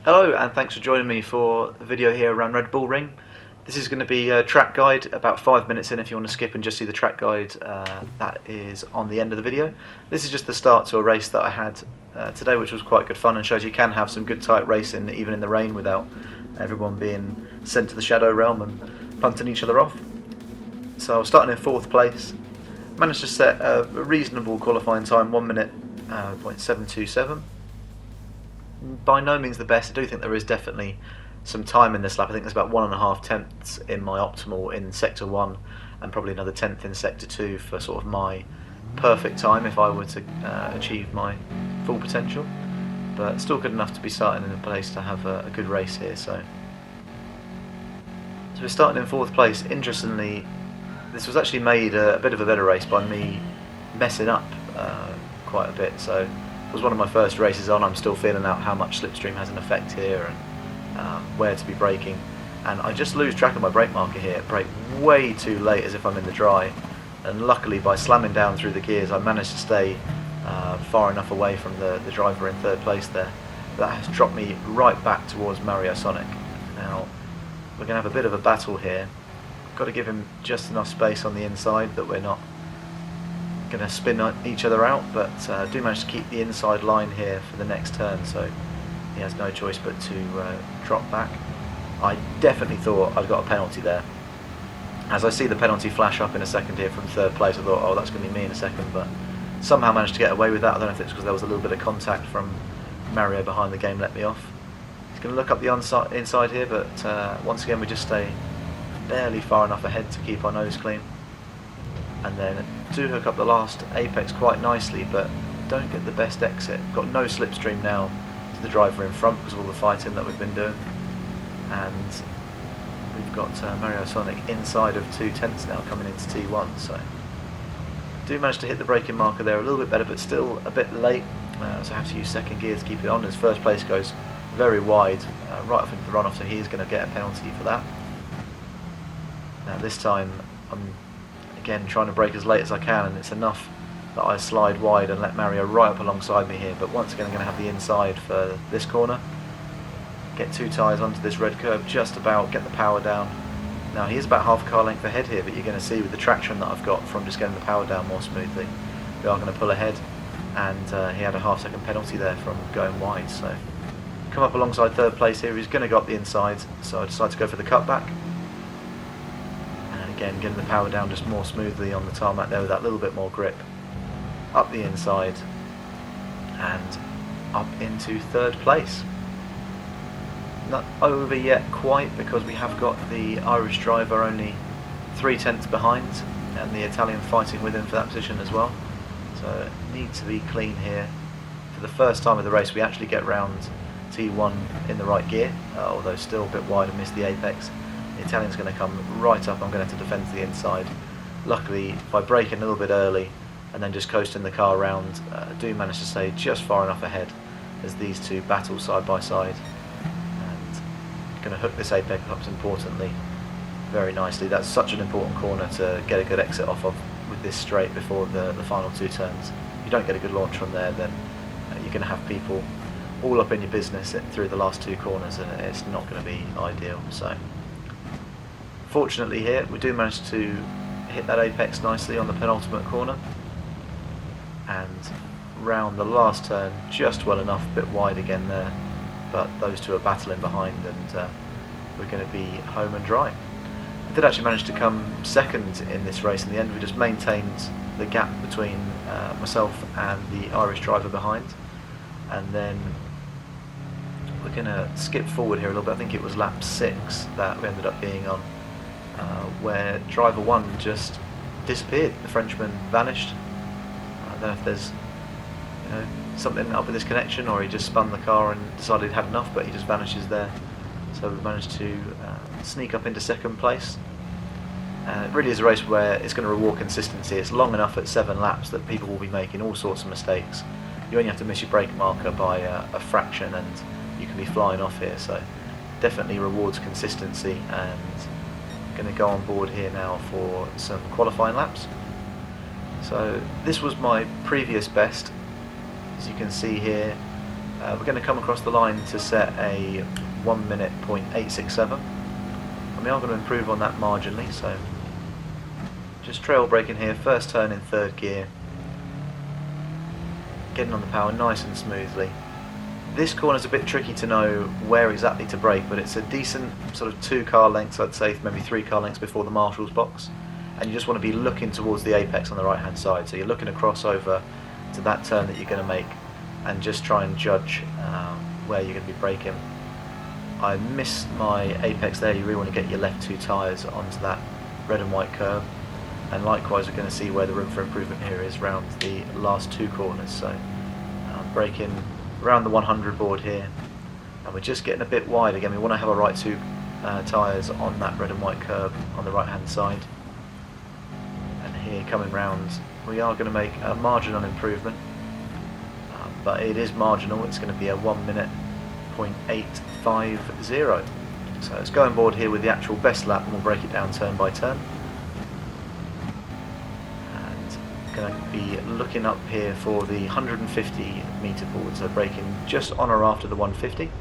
Hello and thanks for joining me for a video here around Red Bull Ring. This is going to be a track guide, about 5 minutes in if you want to skip and just see the track guide that is on the end of the video. This is just the start to a race that I had today, which was quite good fun and shows you can have some good tight racing even in the rain without everyone being sent to the shadow realm and punting each other off. So I was starting in 4th place, managed to set a reasonable qualifying time, 1 minute .727. By no means the best. I do think there is definitely some time in this lap. I think there's about 1.5 tenths in my optimal in sector 1 and probably another tenth in sector 2 for sort of my perfect time if I were to achieve my full potential, but still good enough to be starting in a place to have a good race here. So we're starting in 4th place. Interestingly, this was actually made a bit of a better race by me messing up quite a bit. So it was one of my first races on. I'm still feeling out how much slipstream has an effect here and where to be braking, and I just lose track of my brake marker here. Brake way too late as if I'm in the dry, and luckily by slamming down through the gears I managed to stay far enough away from the driver in 3rd place there. That has dropped me right back towards Mario Sonic. Now we're going to have a bit of a battle here. Got to give him just enough space on the inside that we're not going to spin each other out, but do manage to keep the inside line here for the next turn, so he has no choice but to drop back. I definitely thought I'd got a penalty there. As I see the penalty flash up in a second here from 3rd place, I thought, oh, that's going to be me in a second, but somehow managed to get away with that. I don't know if it's because there was a little bit of contact from Mario behind the game let me off. He's going to look up the inside here, but once again we just stay barely far enough ahead to keep our nose clean, and then do hook up the last apex quite nicely, but don't get the best exit. Got no slipstream now to the driver in front because of all the fighting that we've been doing, and we've got Mario Sonic inside of 2 tenths now coming into T1, so do manage to hit the braking marker there a little bit better, but still a bit late, so I have to use 2nd gear to keep it on as 1st place goes very wide right off into the runoff, so he's going to get a penalty for that. Now this time I'm again trying to brake as late as I can, and it's enough that I slide wide and let Mario right up alongside me here, but once again I'm going to have the inside for this corner. Get 2 tyres onto this red curb, just about get the power down. Now he is about half a car length ahead here, but you're going to see with the traction that I've got from just getting the power down more smoothly, we are going to pull ahead, and he had a half-second penalty there from going wide. So come up alongside 3rd place here. He's going to go up the inside, so I decided to go for the cutback. Again, getting the power down just more smoothly on the tarmac there with that little bit more grip. Up the inside and up into 3rd place. Not over yet quite, because we have got the Irish driver only 3 tenths behind and the Italian fighting with him for that position as well. So need to be clean here. For the first time of the race we actually get round T1 in the right gear, although still a bit wide and missed the apex. The Italian's going to come right up. I'm going to have to defend to the inside. Luckily, by braking a little bit early and then just coasting the car around, I do manage to stay just far enough ahead as these two battle side by side. And going to hook this apex up importantly very nicely. That's such an important corner to get a good exit off of with this straight before the final 2 turns. If you don't get a good launch from there, then you're going to have people all up in your business through the last 2 corners, and it's not going to be ideal. So fortunately here we do manage to hit that apex nicely on the penultimate corner, and round the last turn just well enough, a bit wide again there, but those two are battling behind, and we're going to be home and dry. I did actually manage to come 2nd in this race in the end. We just maintained the gap between myself and the Irish driver behind, and then we're going to skip forward here a little bit. I think it was lap 6 that we ended up being on, where driver 1 just disappeared. The Frenchman vanished. I don't know if there's something up with this connection, or he just spun the car and decided he'd had enough, but he just vanishes there. So we've managed to sneak up into 2nd place. It really is a race where it's going to reward consistency. It's long enough at 7 laps that people will be making all sorts of mistakes. You only have to miss your brake marker by a fraction and you can be flying off here, so definitely rewards consistency. And going to go on board here now for some qualifying laps. So this was my previous best, as you can see here. We're going to come across the line to set a 1 minute .867, and we are going to improve on that marginally, so just trail braking here, first turn in third gear, getting on the power nice and smoothly. This corner's a bit tricky to know where exactly to brake, but it's a decent sort of 2 car lengths, I'd say maybe 3 car lengths before the marshal's box, and you just want to be looking towards the apex on the right hand side, so you're looking across over to that turn that you're going to make and just try and judge where you're going to be braking. I missed my apex there. You really want to get your left 2 tyres onto that red and white curb, and likewise we're going to see where the room for improvement here is around the last 2 corners. So braking around the 100 board here, and we're just getting a bit wide again. We want to have our right 2 tyres on that red and white curb on the right hand side, and here coming round we are going to make a marginal improvement, but it is marginal. It's going to be a 1 minute .850. So let's go on board here with the actual best lap, and we'll break it down turn by turn. And going to be looking up here for the 150 metre board, so braking just on or after the 150.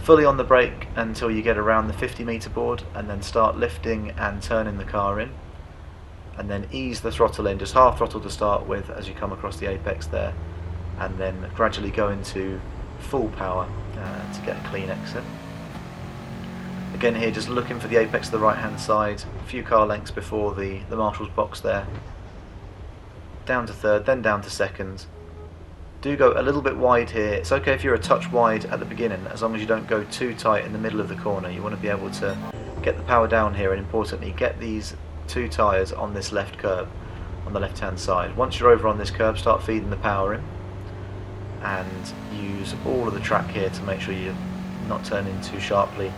Fully on the brake until you get around the 50 metre board, and then start lifting and turning the car in, and then ease the throttle in, just half throttle to start with as you come across the apex there, and then gradually go into full power to get a clean exit. Again here just looking for the apex to the right hand side, a few car lengths before the marshal's box there, down to third, then down to second. Do go a little bit wide here. It's okay if you're a touch wide at the beginning, as long as you don't go too tight in the middle of the corner. You want to be able to get the power down here, and importantly get these 2 tyres on this left curb on the left hand side. Once you're over on this curb, start feeding the power in and use all of the track here to make sure you're not turning too sharply.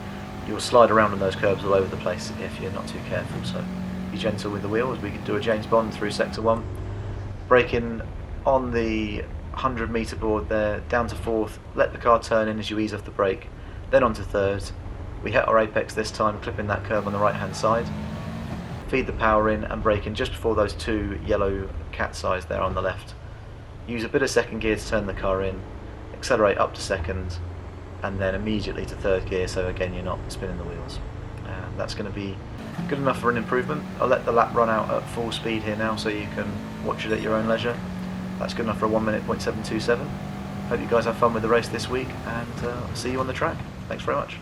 You'll slide around on those curbs all over the place if you're not too careful, so be gentle with the wheel as we can do a James Bond through sector 1. Braking on the 100 metre board there, down to fourth, let the car turn in as you ease off the brake, then on to third. We hit our apex this time, clipping that curb on the right hand side. Feed the power in and brake in just before those 2 yellow cat's eyes there on the left. Use a bit of second gear to turn the car in, accelerate up to second, and then immediately to third gear, so again you're not spinning the wheels. That's going to be good enough for an improvement. I'll let the lap run out at full speed here now so you can watch it at your own leisure. That's good enough for a 1 minute .727. Hope you guys have fun with the race this week, and I'll see you on the track. Thanks very much.